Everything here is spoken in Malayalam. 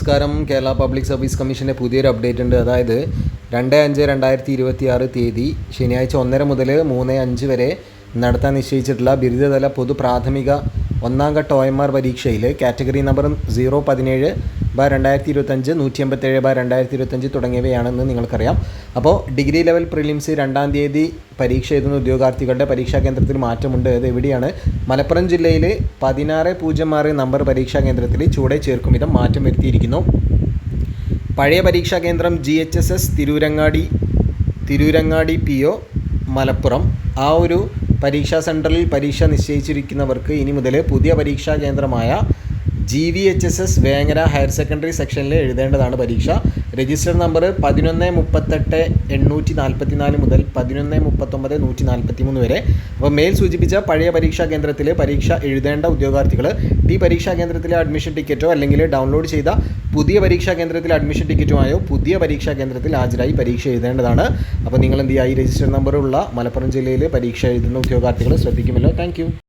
നമസ്കാരം. കേരള പബ്ലിക് സർവീസ് കമ്മീഷൻ്റെ പുതിയൊരു അപ്ഡേറ്റ് ഉണ്ട്. അതായത് 2/5/2026 തീയതി ശനിയാഴ്ച 1:30 മുതൽ 3:05 വരെ നടത്താൻ നിശ്ചയിച്ചിട്ടുള്ള ബിരുദതല പൊതു പ്രാഥമിക ഒന്നാം ഘട്ട OMR പരീക്ഷയിൽ കാറ്റഗറി നമ്പർ 017/2025, 187/2025 തുടങ്ങിയവയാണെന്ന് നിങ്ങൾക്കറിയാം. അപ്പോൾ ഡിഗ്രി ലെവൽ പ്രിലിംസ് 2-ാം തീയതി പരീക്ഷ എഴുതുന്ന ഉദ്യോഗാർത്ഥികളുടെ പരീക്ഷാ കേന്ദ്രത്തിൽ മാറ്റമുണ്ട്. അത് എവിടെയാണ്? മലപ്പുറം ജില്ലയിൽ 1606 നമ്പർ പരീക്ഷാ കേന്ദ്രത്തിൽ ചുവടെ ചേർക്കും വിധം മാറ്റം വരുത്തിയിരിക്കുന്നു. പഴയ പരീക്ഷാ കേന്ദ്രം GHSS തിരൂരങ്ങാടി PO മലപ്പുറം. ആ ഒരു പരീക്ഷാ സെൻറ്ററിൽ പരീക്ഷ നിശ്ചയിച്ചിരിക്കുന്നവർക്ക് ഇനി മുതൽ പുതിയ പരീക്ഷാ കേന്ദ്രമായ GVHSS വേങ്ങര ഹയർ സെക്കൻഡറി സെക്ഷനിൽ എഴുതേണ്ടതാണ് പരീക്ഷ. രജിസ്റ്റർ നമ്പർ 1138-844 മുതൽ 1139-143 വരെ. അപ്പോൾ മേൽ സൂചിപ്പിച്ച പഴയ പരീക്ഷാ കേന്ദ്രത്തിൽ പരീക്ഷ എഴുതേണ്ട ഉദ്യോഗാർത്ഥികൾ ഈ പരീക്ഷാ കേന്ദ്രത്തിലെ അഡ്മിഷൻ ടിക്കറ്റോ അല്ലെങ്കിൽ ഡൗൺലോഡ് ചെയ്ത പുതിയ പരീക്ഷാ കേന്ദ്രത്തിലെ അഡ്മിഷൻ ടിക്കറ്റുമായോ പുതിയ പരീക്ഷാ കേന്ദ്രത്തിൽ ഹാജരായി പരീക്ഷ എഴുതേണ്ടതാണ്. അപ്പോൾ നിങ്ങൾ എന്ത് ചെയ്യുക? ഈ രജിസ്റ്റർ നമ്പറുള്ള മലപ്പുറം ജില്ലയിൽ പരീക്ഷ എഴുതുന്ന ഉദ്യോഗാർത്ഥികൾ ശ്രദ്ധിക്കുമല്ലോ. താങ്ക്